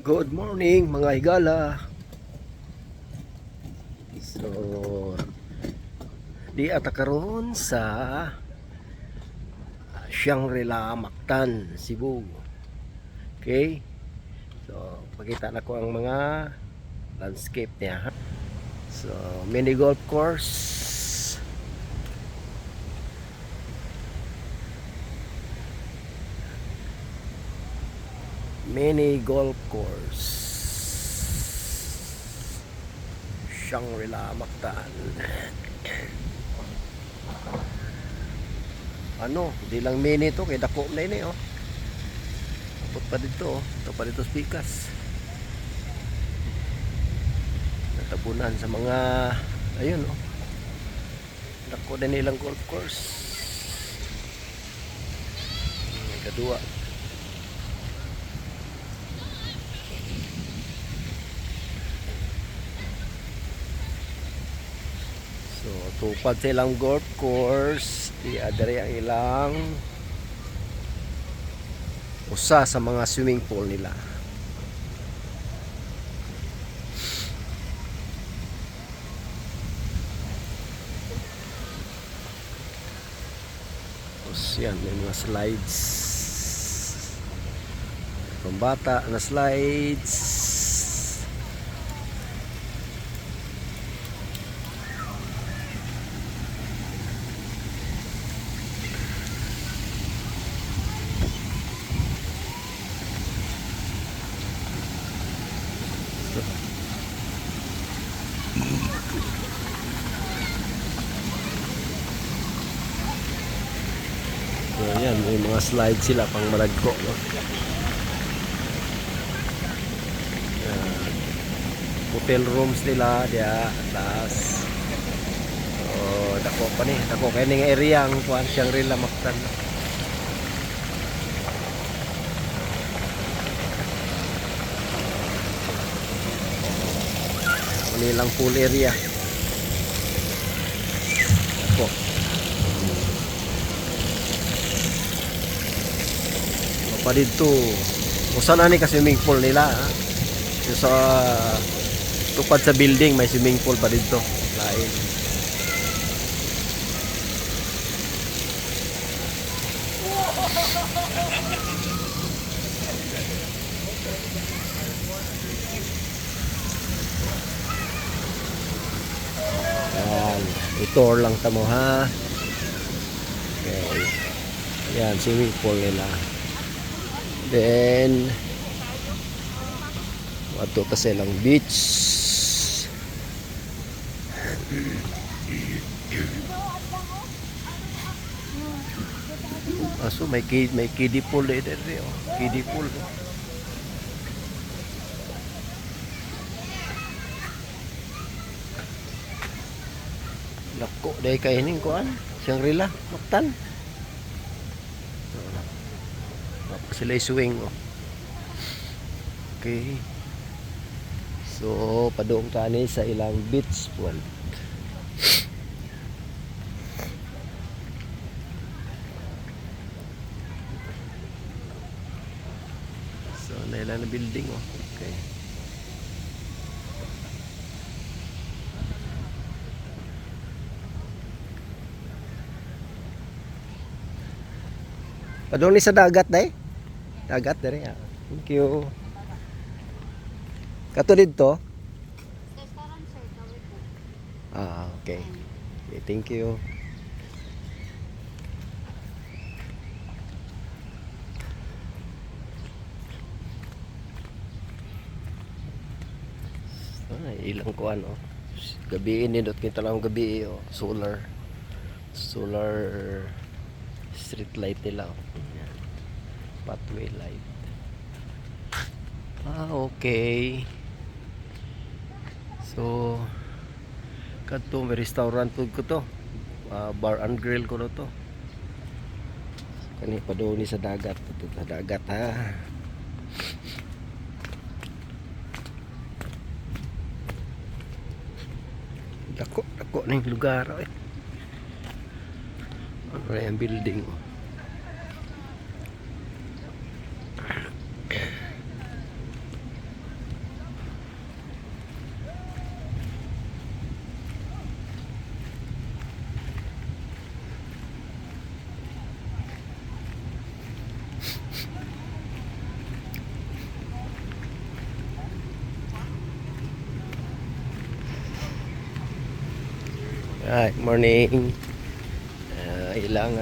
Good morning mga higala. So, di ata karon sa Shangri-La Mactan, Cebu. Okay? So, pakita na ko ang mga landscape niya. So, mini golf course. Mini golf course. Shangri-La Mactan. Ano, di lang mini to, kay dako na ini oh. Abot pa dito oh. Ito pa dito spikas. Natabunan sa mga ayun oh. Dako din ilang golf course. Kadua. So, tupad sa ilang golf course, iadari ang ilang usa sa mga swimming pool nila. Tapos yan, may mga slides. Pambata na slides. So, yan, may mga slide sila pang malagko, no? Yan. Hotel rooms nila diya taas. So, dako pa ni, dako kay ning area ang kuan Shangri-La Mactan. Nilang pool area. Dako. Pa dito usa na ni ka swimming pool nila ha? Sa tupad sa building may swimming pool pa dito lain. Yan, i-tour lang tamo ha. Okay. Yan, swimming pool nila. Then wato ta silang beach. Aso may kiddie pool dito oh. Kiddie pool. Lako day kay ning kuan Shangri-La Mactan. Sila swing oh. Okay. So padung kani sa ilang beach pool. So na ilang building oh. Okay. Padung ni sa dagat day. Dagat dari ya. Thank you. Kato dito? Ah, okay. Okay, thank you. Ay, ilang kuan oh. Gabi nindot kita lang gabi oh. Solar street light nila oh. Pathway light. Ah, okay. So, kadto may restaurant food ko to. Bar and grill ko na to. Kani pa doon ni sa dagat. Ito sa dagat ha. Dako na yung lugar eh. Ano yung building oh. Hi, morning. Ilang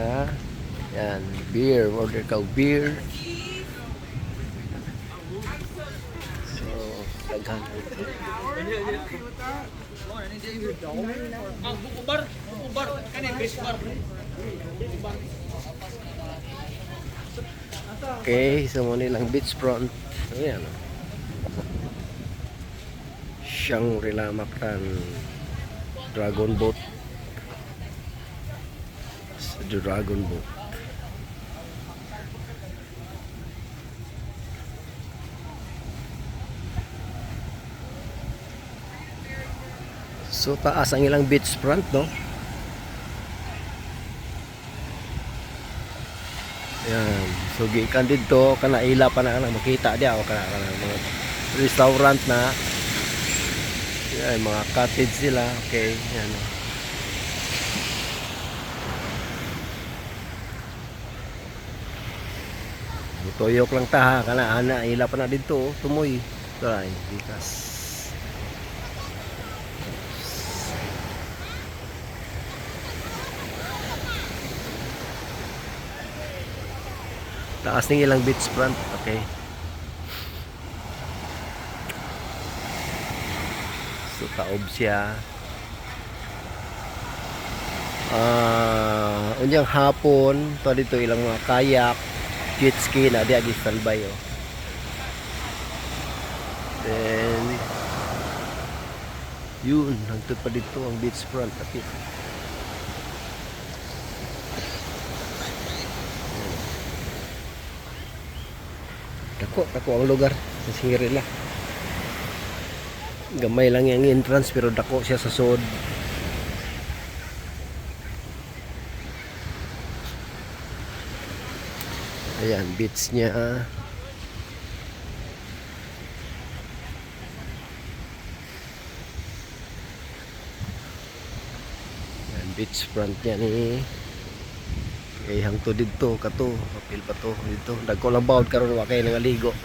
yan, beer, order ka og beer. So, daghan. Okay, so mo nilang beachfront. Ayan. Shangri-La Mactan Dragon Boat. The Dragon Boat. So taas ang ilang beachfront, no? Yan. So gikan dito kana ila pa na makita dia o kana mga restaurant na. Yan, mga cottage sila. Okay, yan. Tuyok lang ta ha kana ana ila pa na dito tumoy. Try bikas. Taas ng ilang beachfront. Okay. So taob siya. Unyang hapon to dito ilang mga kayak, jet ski na di agi standby oh. Then yun, hangtod pa dito ang beachfront tapi. Dako ang lugar sa Shangri-La. Gamay lang yung entrance pero dako siya sa sod. Ayan, beach niya. Ayan, beach front niya ni. Kay hangto dito kato, kapil pa to dito. Dagko lang bawd karon wa kay nangaligo.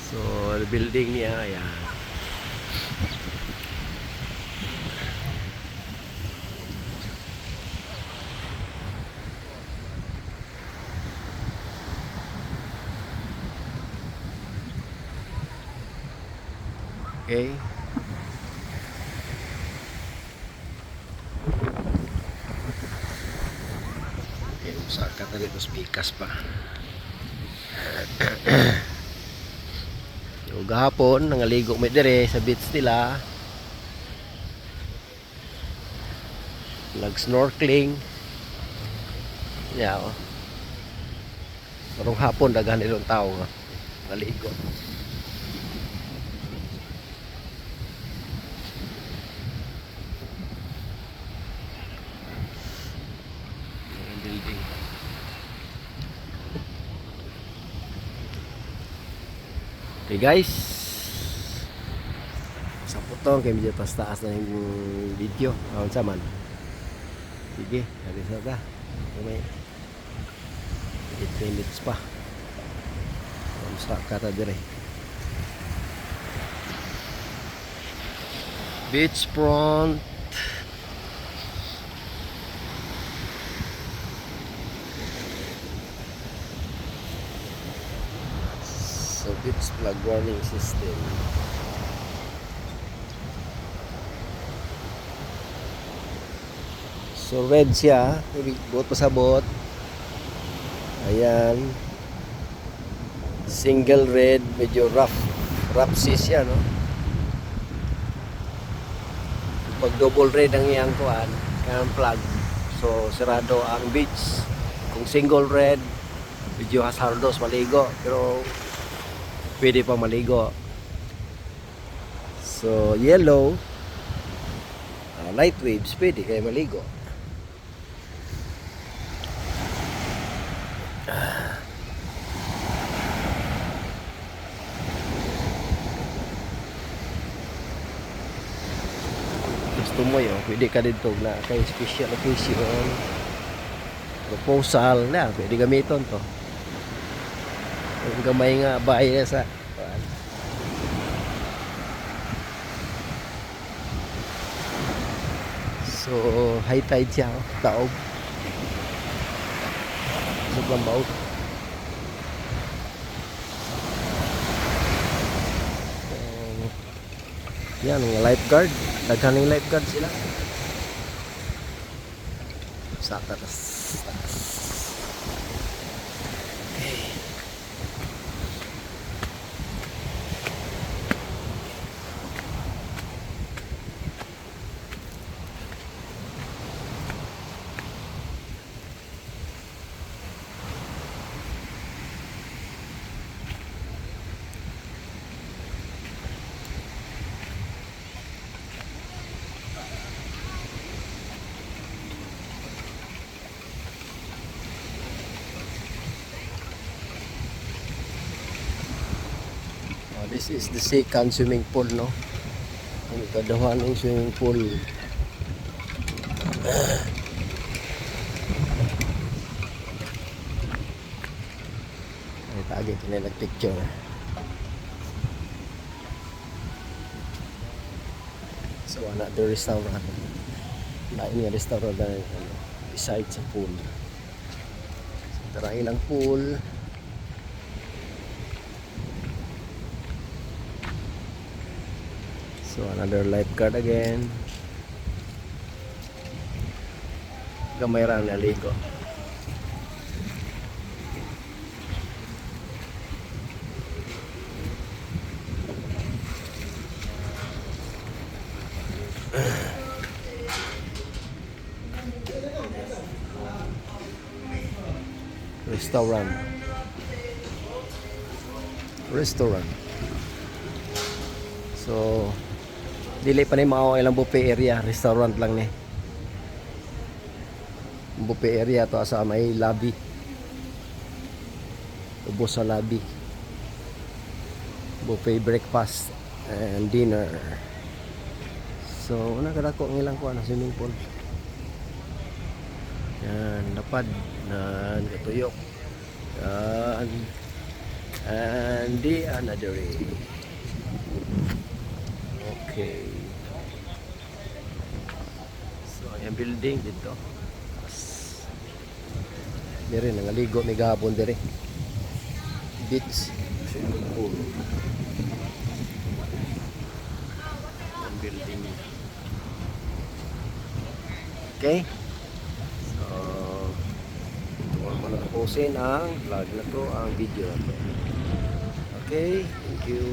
So, the building niya, ayan. Okay. Okay, usaha ka dito speakers pa. So, gahapon nangaligo may dire sa beach nila. Nag-snorkeling. Yeah, oh. Karong hapon daghan ilong tao nga naligo. Building. Okay guys, sa putong kay medyo taas na yung video. Awan sa man. Sige, habis na ta. May 8 minutes pa. Sa kata dire. Beachfront. So beach flag warning system. So red siya, buot pasabot. Ayan. Single red, medyo rough sea siya, no? Pag double red ang iyang kuan, kanang flag. So sarado ang beach. Kung single red, medyo hazardous maligo, pero pwede pa maligo. So yellow, light waves, pwede kayo maligo. Gusto mo yun, pwede ka dito na kay special occasion, proposal na, pwede gamiton to. Ang gamay nga bahay sa So, high tide siya, oh. Taob. Sobrang baot. Yan, mga lifeguard. Daghan ng lifeguard sila. Sa taas. Okay. This is the second swimming pool, no? Ang ikaduha ng swimming pool. Ay, tagi ko na nag-picture. So, another restaurant. Lain nga restaurant na beside sa pool. So, tara ilang pool. So another lifeguard again. Gamay ra na ligo. Restaurant. So dili pa ni mao ilang buffet area, restaurant lang ni. Buffet area to sa may lobby. Ubos sa lobby. Buffet breakfast and dinner. So una kada ko ng ilang kuan swimming pool. Yan, lapad nan katuyok. Yan. And the another way. Okay. So, yung building dito. Dire nangaligo may gahapon dire. Beach swimming pool. Yung building. Okay? So, ito mo na tapusin ang vlog na to, ang video na to. Okay, thank you.